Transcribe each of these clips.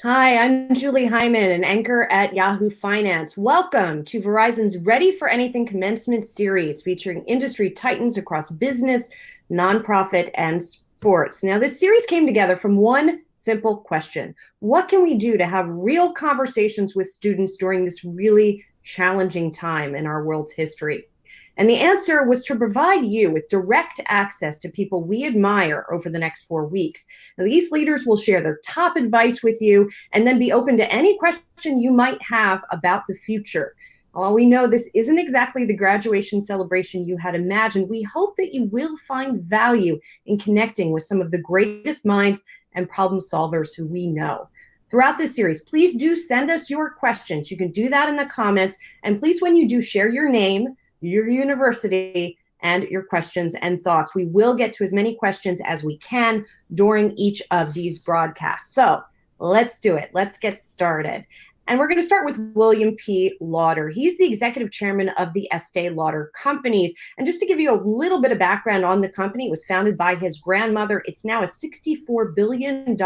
Hi, I'm Julie Hyman, an anchor at Yahoo Finance. Welcome to Verizon's Ready for Anything Commencement series featuring industry titans across business, nonprofit, and sports. Now, this series came together from one simple question. What can we do to have real conversations with students during this really challenging time in our world's history? And the answer was to provide you with direct access to people we admire over the next 4 weeks. Now, these leaders will share their top advice with you and then be open to any question you might have about the future. While we know this isn't exactly the graduation celebration you had imagined, we hope that you will find value in connecting with some of the greatest minds and problem solvers who we know. Throughout this series, please do send us your questions. You can do that in the comments. And please, when you do, share your name, your university, and your questions and thoughts. We will get to as many questions as we can during each of these broadcasts. So let's do it. Let's get started. And we're going to start with William P. Lauder. He's the executive chairman of the Estee Lauder Companies. And just to give you a little bit of background on the company, it was founded by his grandmother. It's now a $64 billion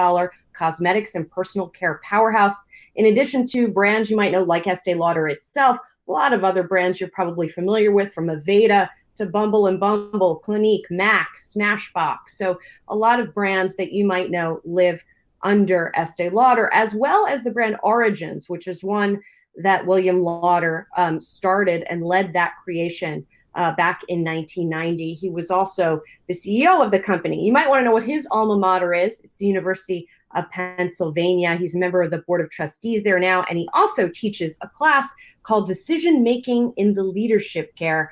cosmetics and personal care powerhouse. In addition to brands you might know like Estee Lauder itself, a lot of other brands you're probably familiar with, from Aveda to Bumble and Bumble, Clinique, MAC, Smashbox. So a lot of brands that you might know live under Estee Lauder, as well as the brand Origins, which is one that William Lauder started and led that creation back in 1990. He was also the CEO of the company. You might want to know what his alma mater is. It's the University of Pennsylvania. He's a member of the board of trustees there now, and he also teaches a class called Decision Making in the Leadership Chair,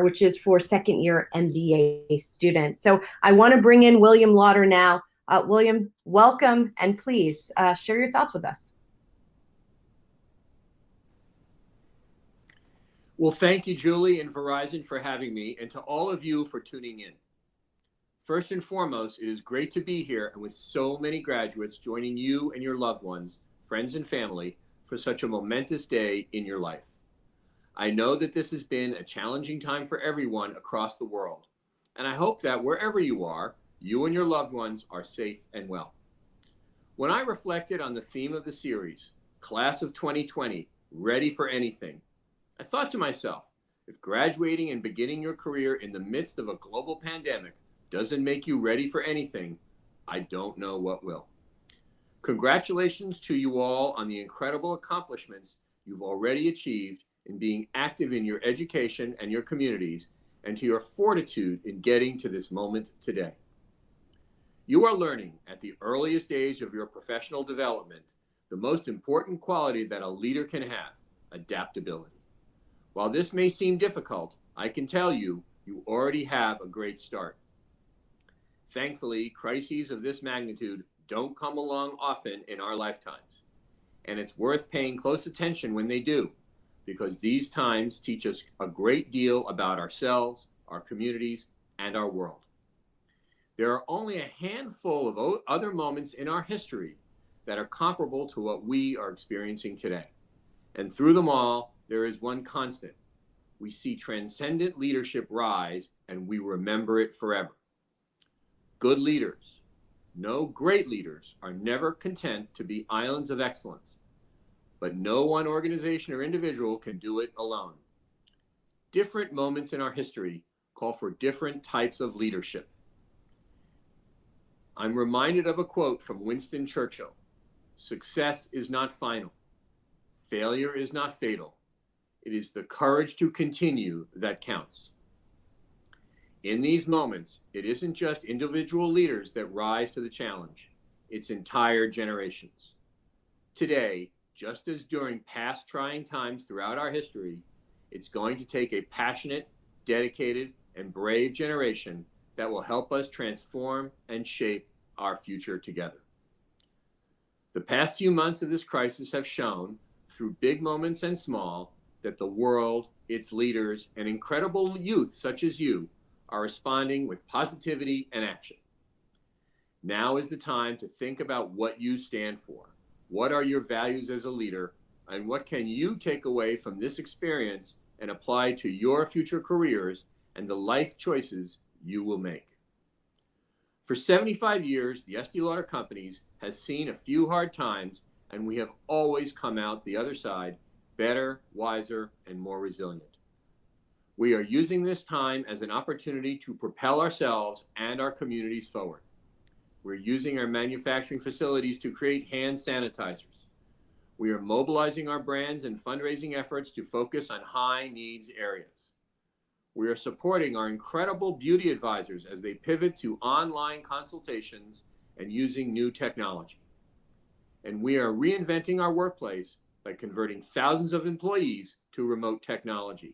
which is for second-year MBA students. So I want to bring in William Lauder now. William, welcome, and please share your thoughts with us. Well, thank you, Julie and Verizon, for having me, and to all of you for tuning in. First and foremost, it is great to be here and with so many graduates joining you and your loved ones, friends and family, for such a momentous day in your life. I know that this has been a challenging time for everyone across the world, and I hope that wherever you are, you and your loved ones are safe and well. When I reflected on the theme of the series, Class of 2020, Ready for Anything, I thought to myself, if graduating and beginning your career in the midst of a global pandemic doesn't make you ready for anything, I don't know what will. Congratulations to you all on the incredible accomplishments you've already achieved in being active in your education and your communities, and to your fortitude in getting to this moment today. You are learning at the earliest stage of your professional development the most important quality that a leader can have, adaptability. While this may seem difficult, I can tell you, you already have a great start. Thankfully, crises of this magnitude don't come along often in our lifetimes, and it's worth paying close attention when they do, because these times teach us a great deal about ourselves, our communities, and our world. There are only a handful of other moments in our history that are comparable to what we are experiencing today. And through them all, there is one constant. We see transcendent leadership rise, and we remember it forever. Good leaders, no great leaders, are never content to be islands of excellence. But no one organization or individual can do it alone. Different moments in our history call for different types of leadership. I'm reminded of a quote from Winston Churchill: "Success is not final. Failure is not fatal. It is the courage to continue that counts." In these moments, it isn't just individual leaders that rise to the challenge, it's entire generations. Today, just as during past trying times throughout our history, it's going to take a passionate, dedicated, and brave generation that will help us transform and shape our future together. The past few months of this crisis have shown, through big moments and small, that the world, its leaders, and incredible youth such as you are responding with positivity and action. Now is the time to think about what you stand for. What are your values as a leader, and what can you take away from this experience and apply to your future careers and the life choices you will make? For 75 years, the Estée Lauder Companies has seen a few hard times, and we have always come out the other side better, wiser, and more resilient. We are using this time as an opportunity to propel ourselves and our communities forward. We're using our manufacturing facilities to create hand sanitizers. We are mobilizing our brands and fundraising efforts to focus on high needs areas. We are supporting our incredible beauty advisors as they pivot to online consultations and using new technology. And we are reinventing our workplace by converting thousands of employees to remote technology.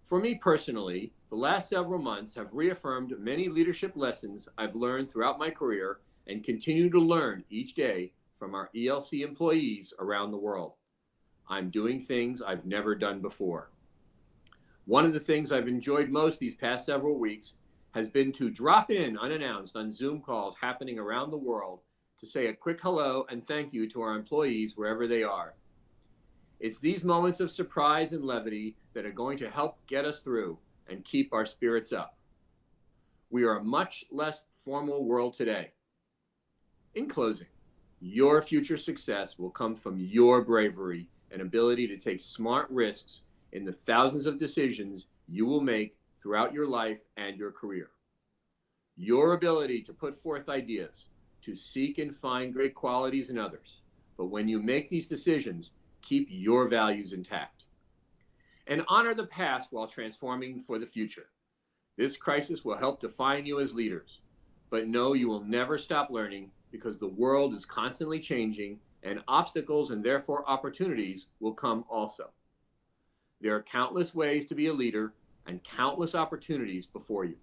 For me personally, the last several months have reaffirmed many leadership lessons I've learned throughout my career and continue to learn each day from our ELC employees around the world. I'm doing things I've never done before. One of the things I've enjoyed most these past several weeks has been to drop in unannounced on Zoom calls happening around the world to say a quick hello and thank you to our employees wherever they are. It's these moments of surprise and levity that are going to help get us through and keep our spirits up. We are a much less formal world today. In closing, your future success will come from your bravery and ability to take smart risks in the thousands of decisions you will make throughout your life and your career. Your ability to put forth ideas, to seek and find great qualities in others. But when you make these decisions, keep your values intact. And honor the past while transforming for the future. This crisis will help define you as leaders, but know you will never stop learning because the world is constantly changing and obstacles and therefore opportunities will come also. There are countless ways to be a leader and countless opportunities before you.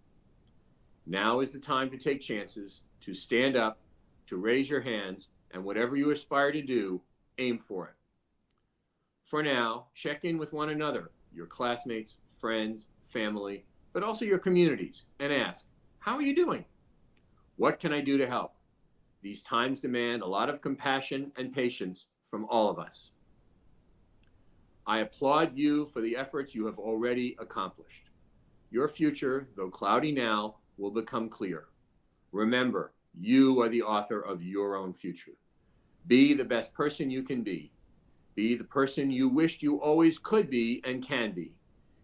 Now is the time to take chances, to stand up, to raise your hands, and whatever you aspire to do, aim for it. For now, check in with one another, your classmates, friends, family, but also your communities, and ask, how are you doing? What can I do to help? These times demand a lot of compassion and patience from all of us. I applaud you for the efforts you have already accomplished. Your future, though cloudy now, will become clear. Remember, you are the author of your own future. Be the best person you can be. Be the person you wished you always could be and can be.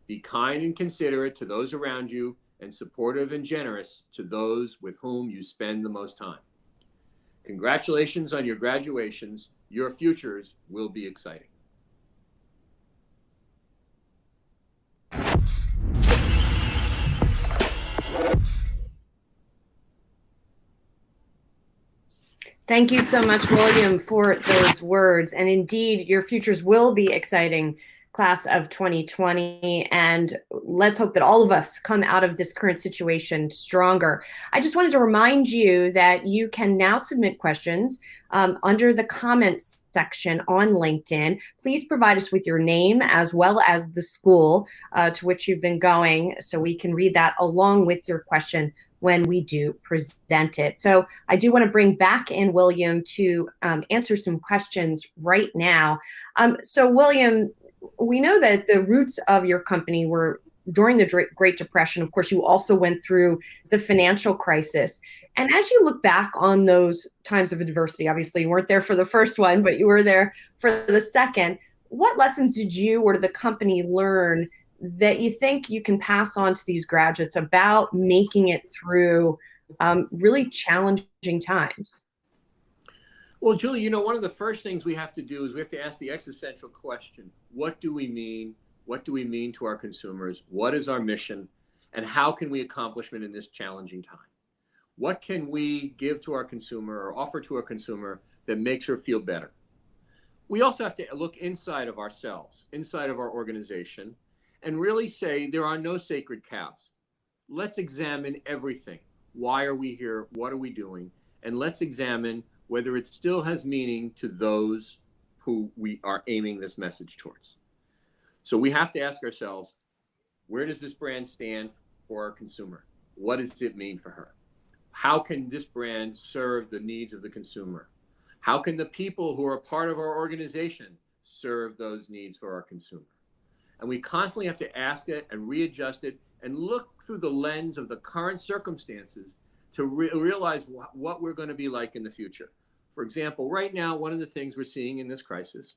Be kind and considerate to those around you and supportive and generous to those with whom you spend the most time. Congratulations on your graduations. Your futures will be exciting. Thank you so much, William, for those words. And indeed, your futures will be exciting, class of 2020. And let's hope that all of us come out of this current situation stronger. I just wanted to remind you that you can now submit questions under the comments section on LinkedIn. Please provide us with your name as well as the school to which you've been going so we can read that along with your question when we do present it. So I do want to bring back in William to answer some questions right now. So William, we know that the roots of your company were during the Great Depression. Of course, you also went through the financial crisis. And as you look back on those times of adversity, obviously you weren't there for the first one, but you were there for the second. What lessons did you or the company learn that you think you can pass on to these graduates about making it through really challenging times? Well, Julie, you know, one of the first things we have to do is we have to ask the existential question. What do we mean? What do we mean to our consumers? What is our mission? And how can we accomplish it in this challenging time? What can we give to our consumer or offer to our consumer that makes her feel better? We also have to look inside of ourselves, inside of our organization, and really say there are no sacred cows. Let's examine everything. Why are we here? What are we doing? And let's examine whether it still has meaning to those who we are aiming this message towards. So we have to ask ourselves, where does this brand stand for our consumer? What does it mean for her? How can this brand serve the needs of the consumer? How can the people who are part of our organization serve those needs for our consumer? And we constantly have to ask it and readjust it and look through the lens of the current circumstances to realize what we're going to be like in the future. For example, right now, one of the things we're seeing in this crisis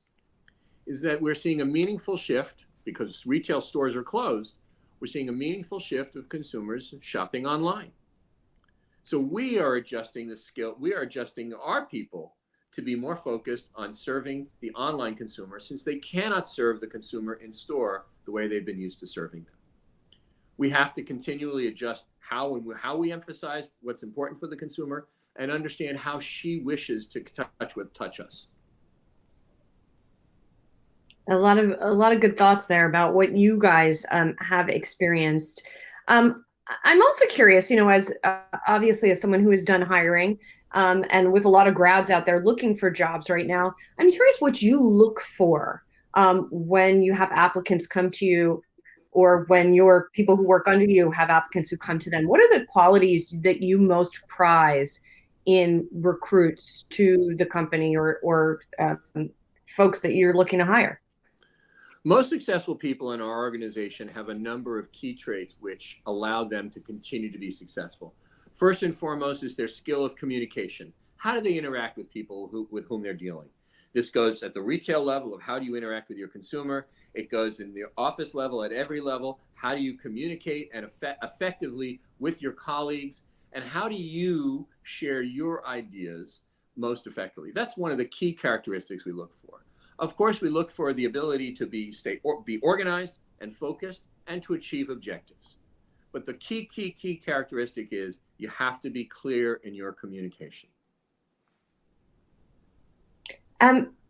is that we're seeing a meaningful shift, because retail stores are closed, we're seeing a meaningful shift of consumers shopping online. So we are adjusting our people to be more focused on serving the online consumer, since they cannot serve the consumer in store the way they've been used to serving them. We have to continually adjust how we emphasize what's important for the consumer and understand how she wishes to touch us. A lot of good thoughts there about what you guys have experienced. I'm also curious, as obviously as someone who has done hiring and with a lot of grads out there looking for jobs right now, I'm curious what you look for when you have applicants come to you, or when your people who work under you have applicants who come to them. What are the qualities that you most prize in recruits to the company or folks that you're looking to hire? Most successful people in our organization have a number of key traits which allow them to continue to be successful. First and foremost is their skill of communication. How do they interact with people with whom they're dealing? This goes at the retail level of how do you interact with your consumer. It goes in the office level, at every level. How do you communicate and effectively with your colleagues? And how do you share your ideas most effectively? That's one of the key characteristics we look for. Of course, we look for the ability to be organized and focused and to achieve objectives. But the key characteristic is you have to be clear in your communication.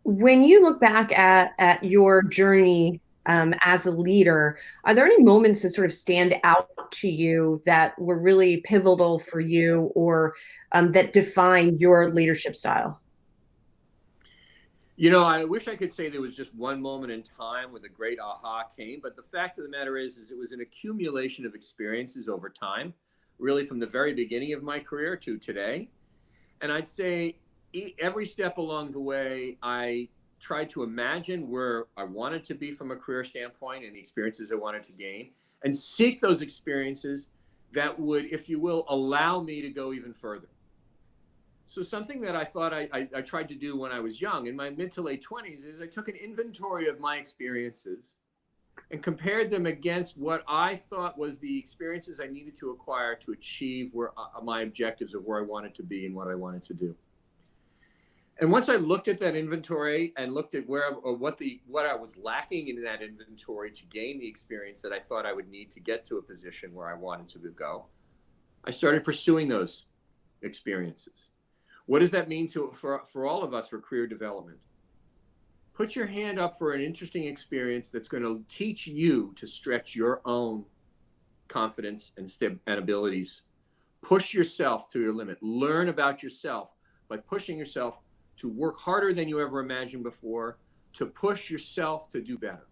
When you look back at your journey as a leader, are there any moments that sort of stand out to you that were really pivotal for you, or that define your leadership style? I wish I could say there was just one moment in time where the great aha came, but the fact of the matter is it was an accumulation of experiences over time, really from the very beginning of my career to today. And I'd say every step along the way, I tried to imagine where I wanted to be from a career standpoint and the experiences I wanted to gain, and seek those experiences that would, if you will, allow me to go even further. So something that I thought I tried to do when I was young, in my mid to late 20s, is I took an inventory of my experiences and compared them against what I thought was the experiences I needed to acquire to achieve my objectives of where I wanted to be and what I wanted to do. And once I looked at that inventory and looked at what I was lacking in that inventory to gain the experience that I thought I would need to get to a position where I wanted to go, I started pursuing those experiences. What does that mean for all of us for career development? Put your hand up for an interesting experience that's going to teach you to stretch your own confidence and abilities. Push yourself to your limit. Learn about yourself by pushing yourself to work harder than you ever imagined before, to push yourself to do better.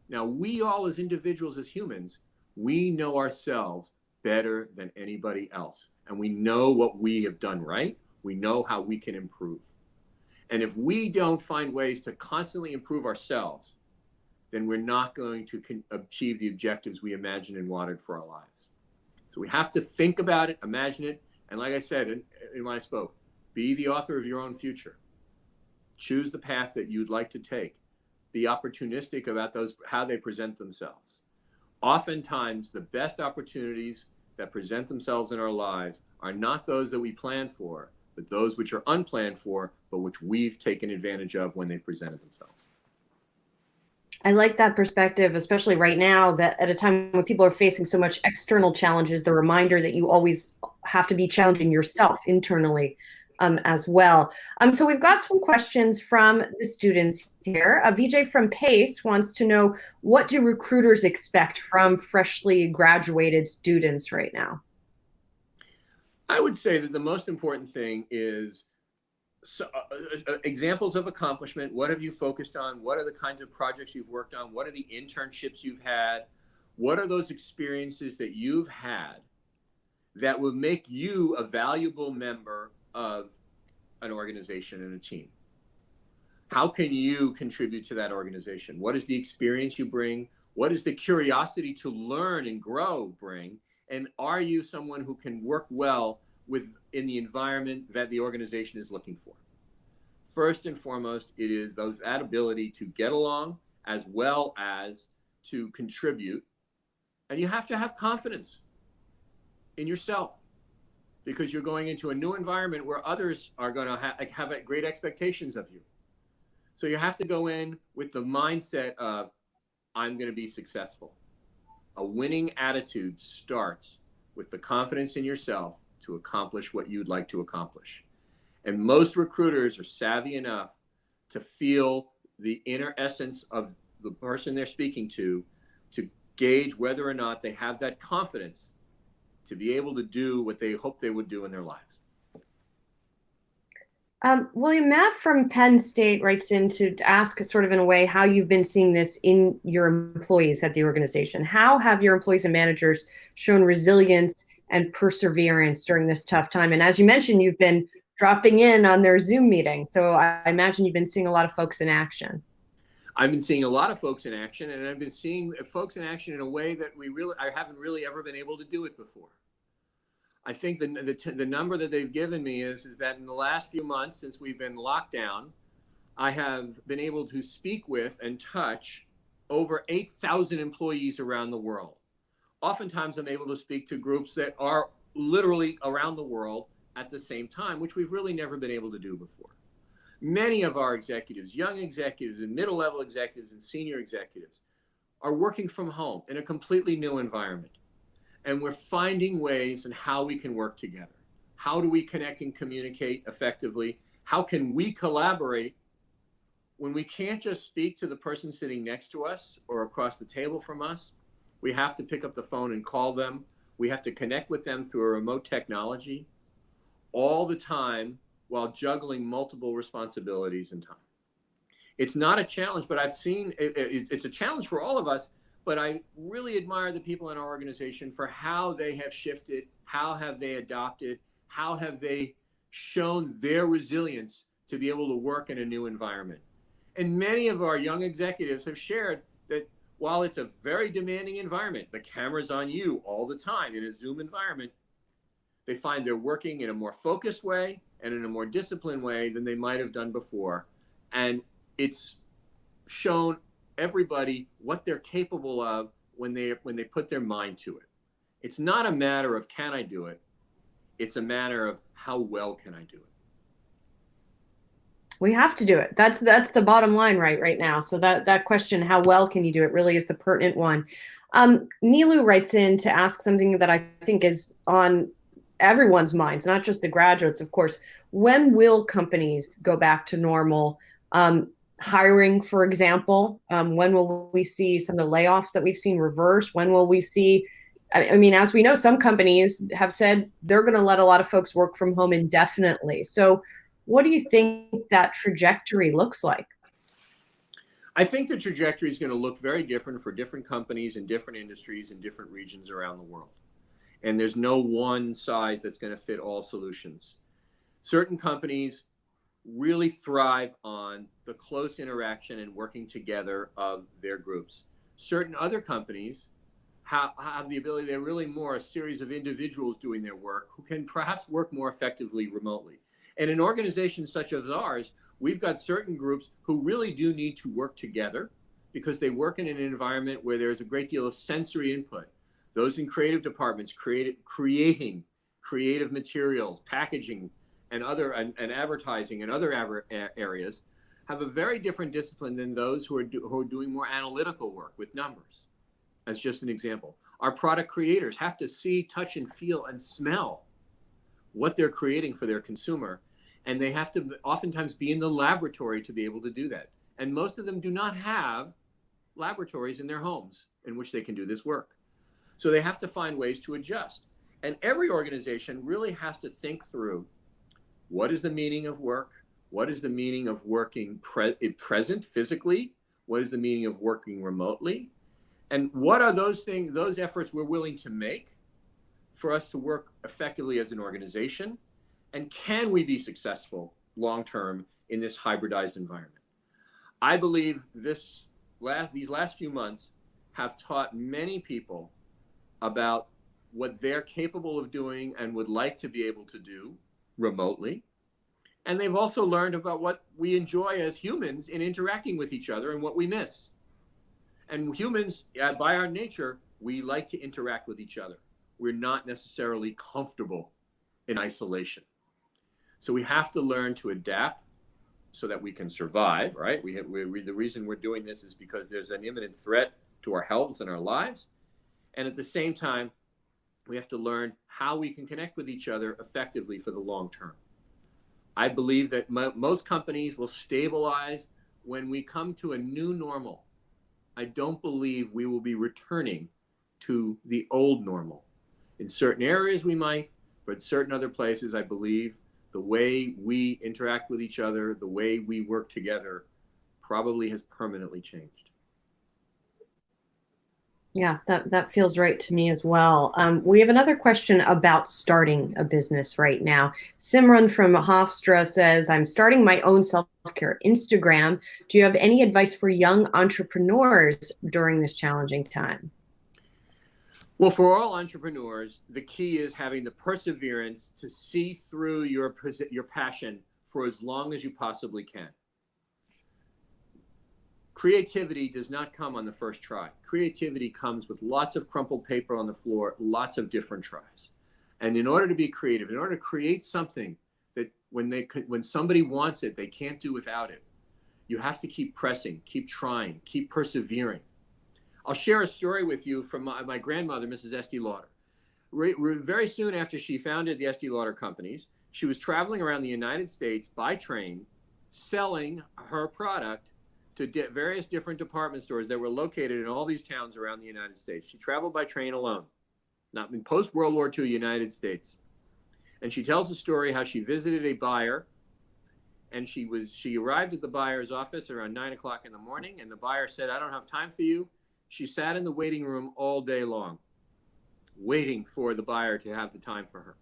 Now, we all as individuals, as humans, we know ourselves better than anybody else. And we know what we have done right. We know how we can improve. And if we don't find ways to constantly improve ourselves, then we're not going to achieve the objectives we imagined and wanted for our lives. So we have to think about it, imagine it, and like I said when I spoke, be the author of your own future. Choose the path that you'd like to take. Be opportunistic about how they present themselves. Oftentimes, the best opportunities that present themselves in our lives are not those that we plan for, but those which are unplanned for, but which we've taken advantage of when they presented themselves. I like that perspective, especially right now, that at a time when people are facing so much external challenges, the reminder that you always have to be challenging yourself internally as well. So we've got some questions from the students here. Vijay from PACE wants to know, what do recruiters expect from freshly graduated students right now? I would say that the most important thing is examples of accomplishment. What have you focused on? What are the kinds of projects you've worked on? What are the internships you've had? What are those experiences that you've had that will make you a valuable member of an organization and a team? How can you contribute to that organization? What is the experience you bring? What is the curiosity to learn and grow bring? And are you someone who can work well in the environment that the organization is looking for? First and foremost, it is that ability to get along as well as to contribute. And you have to have confidence in yourself, because you're going into a new environment where others are going to have great expectations of you. So you have to go in with the mindset of, I'm going to be successful. A winning attitude starts with the confidence in yourself to accomplish what you'd like to accomplish. And most recruiters are savvy enough to feel the inner essence of the person they're speaking to gauge whether or not they have that confidence to be able to do what they hope they would do in their lives. William, Matt from Penn State writes in to ask, sort of in a way, how you've been seeing this in your employees at the organization. How have your employees and managers shown resilience and perseverance during this tough time? And as you mentioned, you've been dropping in on their Zoom meeting. So I imagine you've been seeing a lot of folks in action. I've been seeing a lot of folks in action, and I've been seeing folks in action in a way that I haven't really ever been able to do it before. I think the number that they've given me is that in the last few months since we've been locked down, I have been able to speak with and touch over 8,000 employees around the world. Oftentimes I'm able to speak to groups that are literally around the world at the same time, which we've really never been able to do before. Many of our executives, young executives and middle-level executives and senior executives, are working from home in a completely new environment. And we're finding ways in how we can work together. How do we connect and communicate effectively? How can we collaborate when we can't just speak to the person sitting next to us or across the table from us? We have to pick up the phone and call them. We have to connect with them through a remote technology all the time while juggling multiple responsibilities and time. It's not a challenge, but I've seen it's a challenge for all of us. But I really admire the people in our organization for how they have shifted, how have they adopted, how have they shown their resilience to be able to work in a new environment. And many of our young executives have shared that while it's a very demanding environment, the camera's on you all the time in a Zoom environment, they find they're working in a more focused way and in a more disciplined way than they might have done before. And it's shown everybody what they're capable of when they put their mind to it. It's not a matter of can I do it? It's a matter of how well can I do it? We have to do it. That's the bottom line right now. So that question, how well can you do it, really is the pertinent one. Nilu writes in to ask something that I think is on everyone's minds, not just the graduates, of course. When will companies go back to normal? Hiring, for example, when will we see some of the layoffs that we've seen reverse? When will we see, I mean, as we know, some companies have said they're going to let a lot of folks work from home indefinitely. So what do you think that trajectory looks like? I think the trajectory is going to look very different for different companies in different industries in different regions around the world. And there's no one size that's going to fit all solutions. Certain companies really thrive on the close interaction and working together of their groups. Certain other companies have the ability, they're really more a series of individuals doing their work who can perhaps work more effectively remotely. And in organizations such as ours, we've got certain groups who really do need to work together because they work in an environment where there's a great deal of sensory input. Those in creative departments creating creative materials, packaging, and advertising and other areas have a very different discipline than those who are doing more analytical work with numbers. As just an example, our product creators have to see, touch, and feel and smell what they're creating for their consumer, and they have to oftentimes be in the laboratory to be able to do that. And most of them do not have laboratories in their homes in which they can do this work. So they have to find ways to adjust. And every organization really has to think through, what is the meaning of work? What is the meaning of working present physically? What is the meaning of working remotely? And what are those things, those efforts we're willing to make for us to work effectively as an organization? And can we be successful long-term in this hybridized environment? I believe these last few months have taught many people about what they're capable of doing and would like to be able to do remotely. And they've also learned about what we enjoy as humans in interacting with each other and what we miss. And humans, by our nature, we like to interact with each other. We're not necessarily comfortable in isolation. So we have to learn to adapt so that we can survive, right? The reason we're doing this is because there's an imminent threat to our health and our lives. And at the same time, we have to learn how we can connect with each other effectively for the long term. I believe that most companies will stabilize when we come to a new normal. I don't believe we will be returning to the old normal. In certain areas we might, but certain other places, I believe the way we interact with each other, the way we work together, probably has permanently changed. Yeah, that feels right to me as well. We have another question about starting a business right now. Simran from Hofstra says, I'm starting my own self-care Instagram. Do you have any advice for young entrepreneurs during this challenging time? Well, for all entrepreneurs, the key is having the perseverance to see through your passion for as long as you possibly can. Creativity does not come on the first try. Creativity comes with lots of crumpled paper on the floor, lots of different tries. And in order to be creative, in order to create something that when somebody wants it, they can't do without it, you have to keep pressing, keep trying, keep persevering. I'll share a story with you from my grandmother, Mrs. Estée Lauder. Very soon after she founded the Estée Lauder companies, she was traveling around the United States by train, selling her product to various different department stores that were located in all these towns around the United States. She traveled by train alone, not in post-World War II United States. And she tells the story how she visited a buyer, and she arrived at the buyer's office around 9 o'clock in the morning, and the buyer said, I don't have time for you. She sat in the waiting room all day long, waiting for the buyer to have the time for her.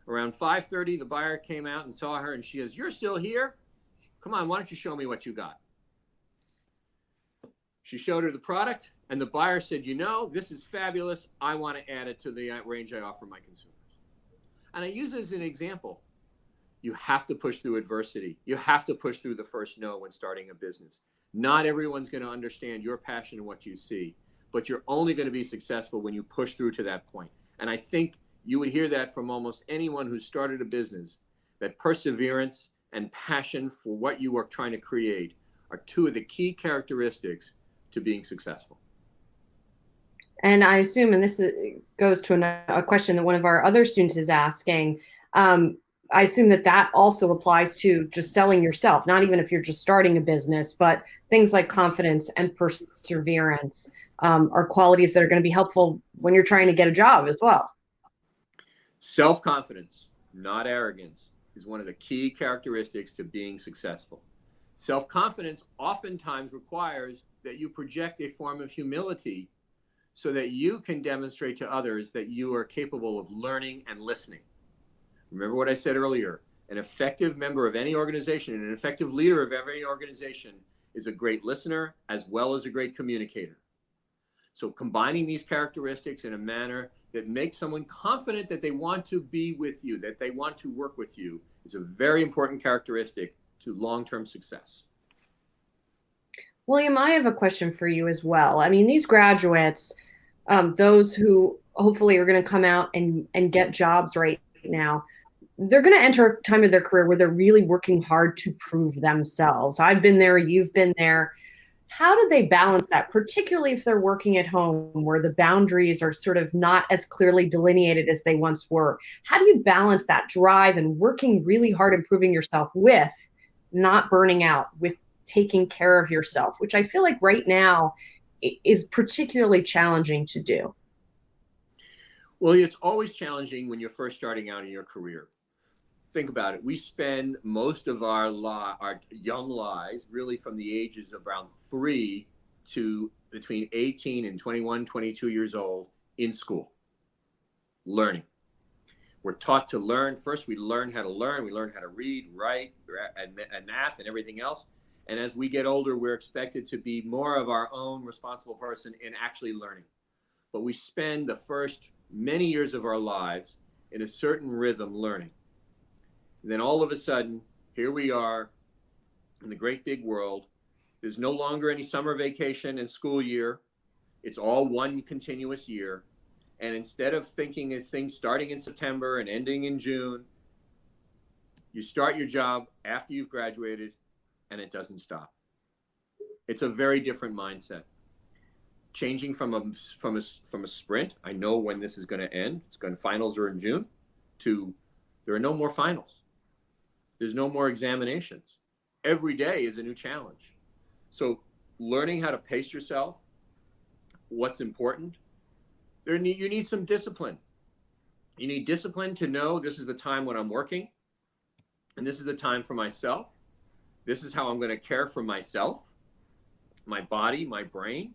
Around 5:30, the buyer came out and saw her, and she says, you're still here? Come on, why don't you show me what you got? She showed her the product, and the buyer said, you know, this is fabulous. I want to add it to the range I offer my consumers. And I use it as an example. You have to push through adversity. You have to push through the first no when starting a business. Not everyone's going to understand your passion and what you see, but you're only going to be successful when you push through to that point. And I think you would hear that from almost anyone who started a business, that perseverance and passion for what you are trying to create are two of the key characteristics to being successful. And I assume, and this goes to a question that one of our other students is asking, I assume that also applies to just selling yourself, not even if you're just starting a business, but things like confidence and perseverance are qualities that are going to be helpful when you're trying to get a job as well. Self-confidence, not arrogance, is one of the key characteristics to being successful. Self-confidence oftentimes requires that you project a form of humility so that you can demonstrate to others that you are capable of learning and listening. Remember what I said earlier, an effective member of any organization and an effective leader of every organization is a great listener as well as a great communicator. So combining these characteristics in a manner that makes someone confident that they want to be with you, that they want to work with you, is a very important characteristic to long-term success. William, I have a question for you as well. I mean, these graduates, those who hopefully are going to come out and get jobs right now, they're going to enter a time of their career where they're really working hard to prove themselves. I've been there, you've been there. How do they balance that, particularly if they're working at home where the boundaries are sort of not as clearly delineated as they once were? How do you balance that drive and working really hard and proving yourself with not burning out, with taking care of yourself, which I feel like right now is particularly challenging to do? Well, it's always challenging when you're first starting out in your career. Think about it. We spend most of our young lives really from the ages of around 3 to between 18 and 21, 22 years old in school, learning. We're taught to learn. First, we learn how to learn. We learn how to read, write, and math and everything else. And as we get older, we're expected to be more of our own responsible person in actually learning. But we spend the first many years of our lives in a certain rhythm learning. And then all of a sudden, here we are in the great big world. There's no longer any summer vacation and school year. It's all one continuous year. And instead of thinking of things starting in September and ending in June, you start your job after you've graduated and it doesn't stop. It's a very different mindset. Changing from a sprint, I know when this is going to end, finals are in June, to there are no more finals. There's no more examinations. Every day is a new challenge. So learning how to pace yourself, what's important, you need some discipline. You need discipline to know this is the time when I'm working, and this is the time for myself. This is how I'm going to care for myself, my body, my brain.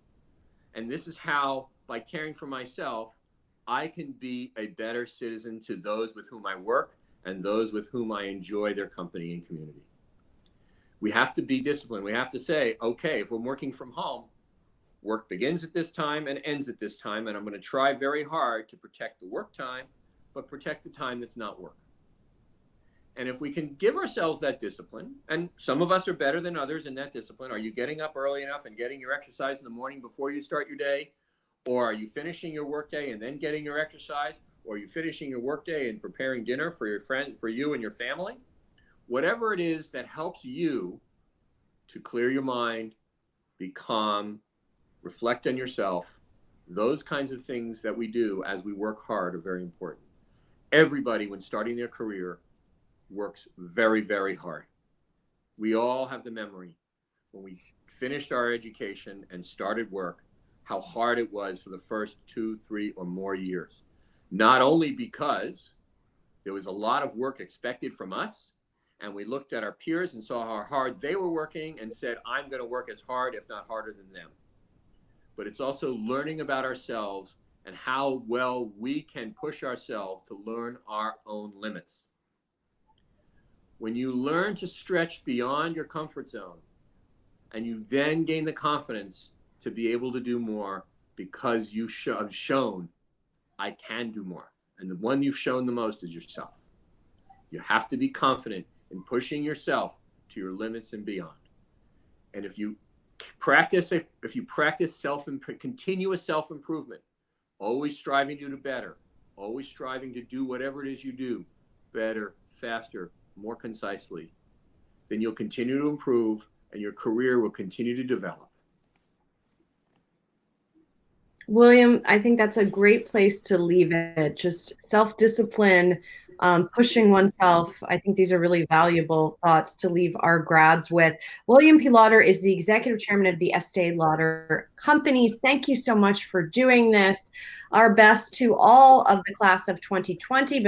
And this is how, by caring for myself, I can be a better citizen to those with whom I work and those with whom I enjoy their company and community. We have to be disciplined. We have to say, okay, if we're working from home, work begins at this time and ends at this time, and I'm going to try very hard to protect the work time, but protect the time that's not work. And if we can give ourselves that discipline, and some of us are better than others in that discipline. Are you getting up early enough and getting your exercise in the morning before you start your day? Or are you finishing your workday and then getting your exercise? Or are you finishing your workday and preparing dinner for your friend, for you and your family? Whatever it is that helps you to clear your mind, be calm, reflect on yourself, those kinds of things that we do as we work hard are very important. Everybody, when starting their career, works very, very hard. We all have the memory when we finished our education and started work, how hard it was for the first 2, 3, or more years. Not only because there was a lot of work expected from us, and we looked at our peers and saw how hard they were working and said, I'm going to work as hard, if not harder than them. But it's also learning about ourselves and how well we can push ourselves to learn our own limits. When you learn to stretch beyond your comfort zone, and you then gain the confidence to be able to do more because you have shown, I can do more. And the one you've shown the most is yourself. You have to be confident in pushing yourself to your limits and beyond. And if you practice continuous self-improvement, always striving to do better, always striving to do whatever it is you do better, faster, more concisely, then you'll continue to improve and your career will continue to develop. William, I think that's a great place to leave it. Just self-discipline, pushing oneself. I think these are really valuable thoughts to leave our grads with. William P. Lauder is the Executive Chairman of the Estée Lauder Companies. Thank you so much for doing this. Our best to all of the class of 2020. But